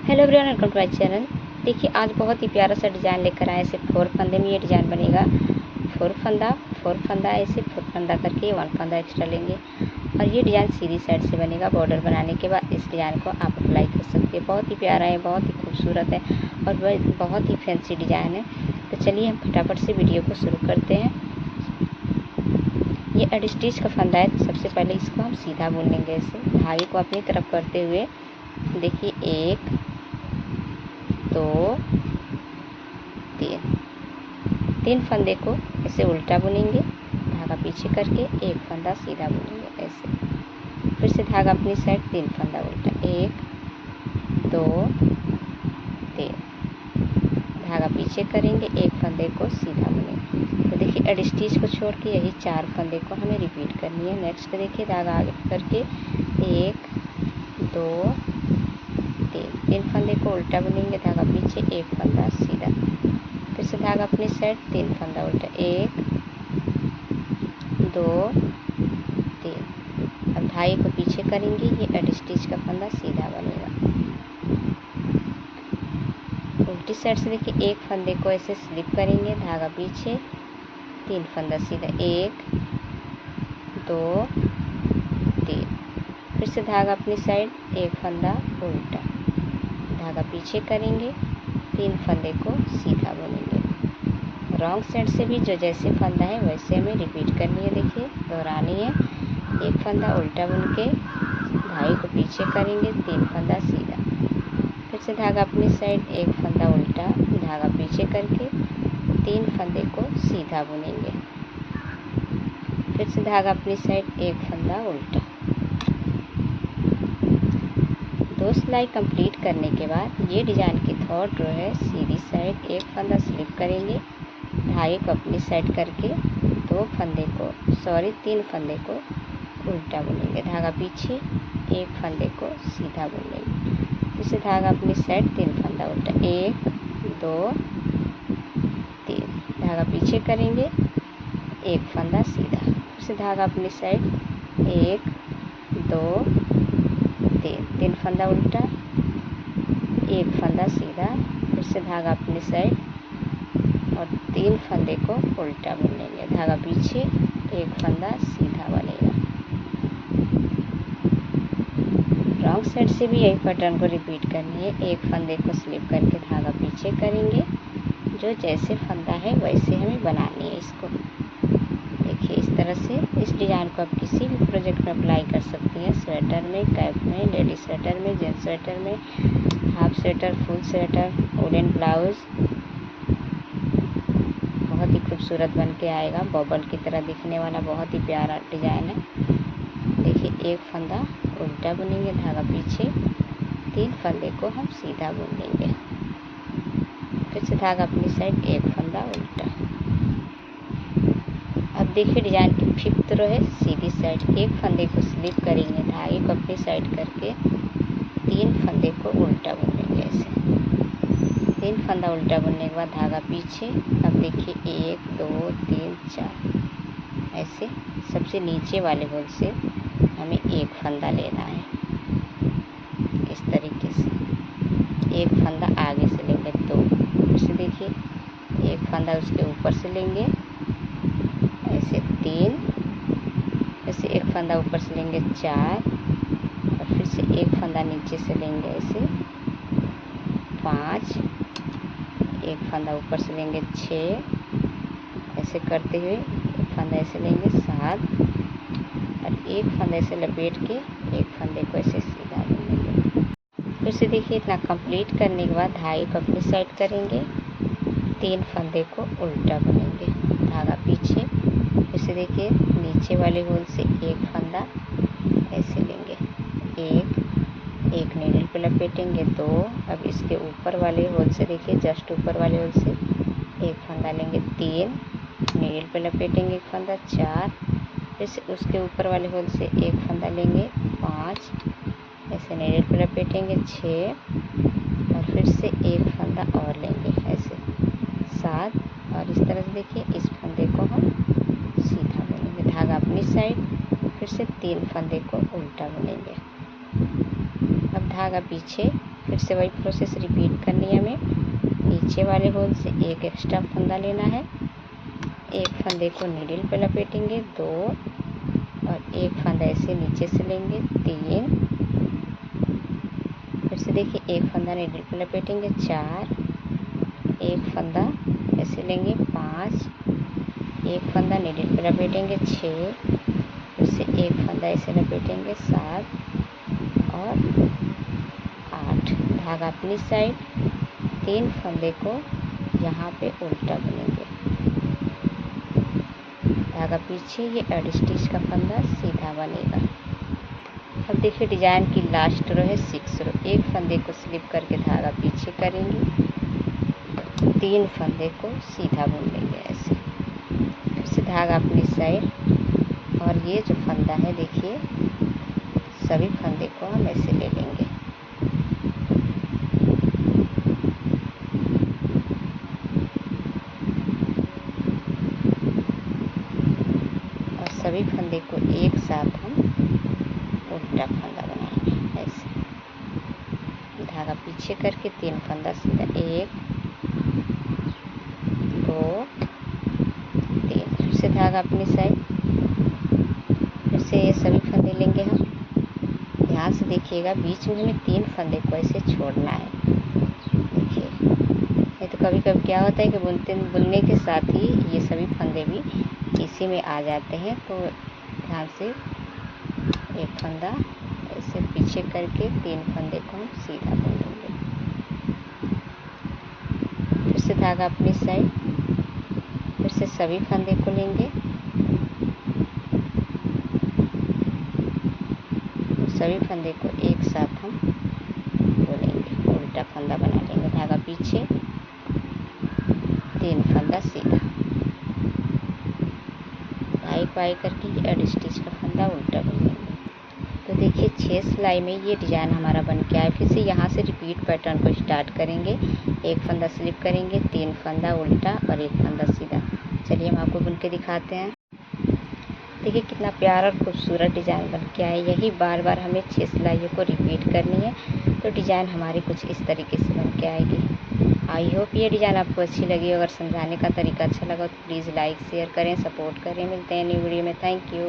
Hello everyone, welcome to my channel. देखिए आज बहुत ही प्यारा सा डिज़ाइन लेकर आए। सिर्फ 4 फंदे में ये डिज़ाइन बनेगा। 4 फंदा ऐसे 4 फंदा करके 1 फंदा एक्स्ट्रा लेंगे और ये डिज़ाइन सीधी साइड से बनेगा। बॉर्डर बनाने के बाद इस डिज़ाइन को आप अप्लाई कर सकते हैं। बहुत ही प्यारा है, बहुत ही खूबसूरत है और बहुत ही फैंसी डिज़ाइन है। तो चलिए हम फटाफट से वीडियो को शुरू करते हैं। ये एड स्टिच का फंदा है, तो सबसे पहले इसको हम सीधा बुन लेंगे। ऐसे धागे को अपनी तरफ करते हुए देखिए 1 2 3 फंदे को ऐसे उल्टा बुनेंगे, धागा पीछे करके 1 फंदा सीधा बुनेंगे। ऐसे फिर से धागा अपनी साइड 3 फंदा उल्टा, 1 2 3 धागा पीछे करेंगे, 1 फंदे को सीधा बुनेंगे। तो देखिए एड स्टिच को छोड़ के यही 4 फंदे को हमें रिपीट करनी है। नेक्स्ट देखिए धागा आगे करके 1 2 3 फंदे को उल्टा बुनेंगे, धागा पीछे 1 फंदा सीधा। फिर से धागा अपनी साइड 3 फंदा उल्टा, 1 2 3। अब धागे को पीछे करेंगे, ये एड स्टिच का फंदा सीधा बनेगा। उल्टी साइड से देखिए 1 फंदे को ऐसे स्लिप करेंगे, धागा पीछे 3 फंदा सीधा, 1 2 3। फिर से धागा अपनी साइड 1 फंदा उल्टा, धागा पीछे करेंगे, 3 फंदे को सीधा बुनेंगे। रॉन्ग साइड से भी जो जैसे फंदा है वैसे हमें रिपीट करनी है। देखिए दोहरानी है। 1 फंदा उल्टा बुन के धागे को पीछे करेंगे, 3 फंदा सीधा। फिर से धागा अपनी साइड 1 फंदा उल्टा, धागा पीछे करके 3 फंदे को सीधा बुनेंगे। फिर से धागा अपनी साइड 1 फंदा उल्टा। 2 सिलाई कंप्लीट करने के बाद ये डिज़ाइन की थर्ड रो है, सीधी साइड 1 फंदा स्लिप करेंगे, धागे को अपनी साइड करके 3 फंदे को उल्टा बुनेंगे, धागा पीछे 1 फंदे को सीधा बुनेंगे। फिर से धागा अपनी साइड 3 फंदा उल्टा, 1 2 3 धागा पीछे करेंगे, 1 फंदा सीधा। फिर से धागा अपनी साइड 1 2 3 फंदा उल्टा, 1 फंदा सीधा। फिर से धागा अपनी साइड और 3 फंदे को उल्टा बुनेंगे, धागा पीछे 1 फंदा सीधा बनेगा। रॉन्ग साइड से भी यही पैटर्न को रिपीट करनी है। 1 फंदे को स्लिप करके धागा पीछे करेंगे, जो जैसे फंदा है वैसे हमें बनानी है इसको। देखिए इस तरह से इस डिज़ाइन को आप किसी भी प्रोजेक्ट में अप्लाई कर सकती हैं। स्वेटर में, कैप में, लेडीज स्वेटर में, जेंट्स स्वेटर में, half sweater, full sweater, woollen blouse, बहुत ही खूबसूरत बन के आएगा। बबल की तरह दिखने वाला बहुत ही प्यारा डिज़ाइन है। देखिए 1 फंदा उल्टा बुनेंगे, धागा पीछे, 3 फंदे को हम सीधा बुन लेंगे। फिर से धागा अपनी साइड 1 फंदा उल्टा। अब देखिए डिज़ाइन की 5th रो है, सीधी साइड 1 फंदे को स्लिप करेंगे, धागे को अपनी साइड करके 3 फंदे को उल्टा बुनेंगे। ऐसे 3 फंदा उल्टा बुनने के बाद धागा पीछे। अब देखिए 1 2 3 4 ऐसे सबसे नीचे वाले होल से हमें 1 फंदा लेना है। इस तरीके से 1 फंदा आगे से लेंगे 2, फिर से देखिए 1 फंदा उसके ऊपर से लेंगे ऐसे 3, फिर से 1 फंदा ऊपर से लेंगे 4 और फिर से 1 फंदा नीचे से लेंगे ऐसे 5, 1 फंदा ऊपर से लेंगे 6, ऐसे करते हुए 1 फंदा ऐसे लेंगे 7 और 1 फंदे से लपेट के 1 फंदे को ऐसे सीधा लेंगे। फिर से देखिए इतना कंप्लीट करने के बाद धागे को अपनी साइड करेंगे, 3 फंदे को उल्टा बुनेंगे, धागा पीछे। फिर से देखिए नीचे वाले होल से 1 फंदा ऐसे लेंगे, 1 नीडल पे लपेटेंगे 2। अब इसके ऊपर वाले होल से देखिए जस्ट ऊपर वाले होल से 1 फंदा लेंगे, 3 नीडल पे लपेटेंगे 1 फंदा, 4। फिर से उसके ऊपर वाले होल से 1 फंदा लेंगे, 5 ऐसे नीडल पे लपेटेंगे, 6 और फिर से 1 फंदा और लेंगे ऐसे 7। और इस तरह से देखिए इस फंदे को हम सीधा बुनेंगे, धागा अपनी साइड, फिर से 3 फंदे को उल्टा बुनेंगे। अब धागा पीछे फिर से वही प्रोसेस रिपीट करनी है हमें। नीचे वाले होल से एक एक्स्ट्रा फंदा लेना है, एक फंदे को नीडल पे लपेटेंगे 2 और एक फंदा ऐसे नीचे से लेंगे 3, फिर से देखिए एक फंदा नीडल पे लपेटेंगे 4, एक फंदा ऐसे लेंगे 5, एक फंदा नीडल पे लपेटेंगे 6, फिर से एक फंदा ऐसे लपेटेंगे 7 और 8। धागा अपनी साइड, 3 फंदे को यहाँ पे उल्टा बुनेंगे, धागा पीछे, ये एड स्टिच का फंदा सीधा बनेगा। अब देखिए डिजाइन की लास्ट रो है 6 रो। एक फंदे को स्लिप करके धागा पीछे करेंगे, 3 फंदे को सीधा बुन लेंगे ऐसे, फिर से धागा अपनी साइड और ये जो फंदा है देखिए सभी फंदे को हम ऐसे ले लेंगे। और सभी फंदे को एक साथ हम उल्टा फंदा बनाएंगे ऐसे, धागा पीछे करके 3 फंदा सीधा, 1 2 3, फिर से धागा अपनी साइड, फिर से ये सभी फंदे लेंगे हम। ध्यान से देखिएगा बीच में हमें 3 फंदे को ऐसे छोड़ना है। देखिए नहीं तो कभी कभी क्या होता है कि बुनने के साथ ही ये सभी फंदे भी इसी में आ जाते हैं, तो ध्यान से एक फंदा ऐसे पीछे करके 3 फंदे को हम सीधा बुन लेंगे। फिर से धागा अपनी साइड, फिर से सभी फंदे को लेंगे, सभी फंदे को एक साथ हम बुनेंगे, उल्टा फंदा बना लेंगे, धागा पीछे 3 फंदा सीधा, बाई बाई करके एड स्टिच का फंदा उल्टा बुन लेंगे। तो देखिए 6 सिलाई में ये डिज़ाइन हमारा बन के आया। फिर से यहाँ से रिपीट पैटर्न को स्टार्ट करेंगे, एक फंदा स्लिप करेंगे, 3 फंदा उल्टा और एक फंदा सीधा। चलिए हम आपको बुन के दिखाते हैं। देखिए कितना प्यारा और खूबसूरत डिज़ाइन बन के आया। यही बार बार हमें 6 सिलाइयों को रिपीट करनी है, तो डिज़ाइन हमारी कुछ इस तरीके से बन के आएगी। आई होप ये डिज़ाइन आपको अच्छी लगी। अगर समझाने का तरीका अच्छा लगा तो प्लीज़ लाइक शेयर करें, सपोर्ट करें। मिलते हैं न्यू वीडियो में। Thank you.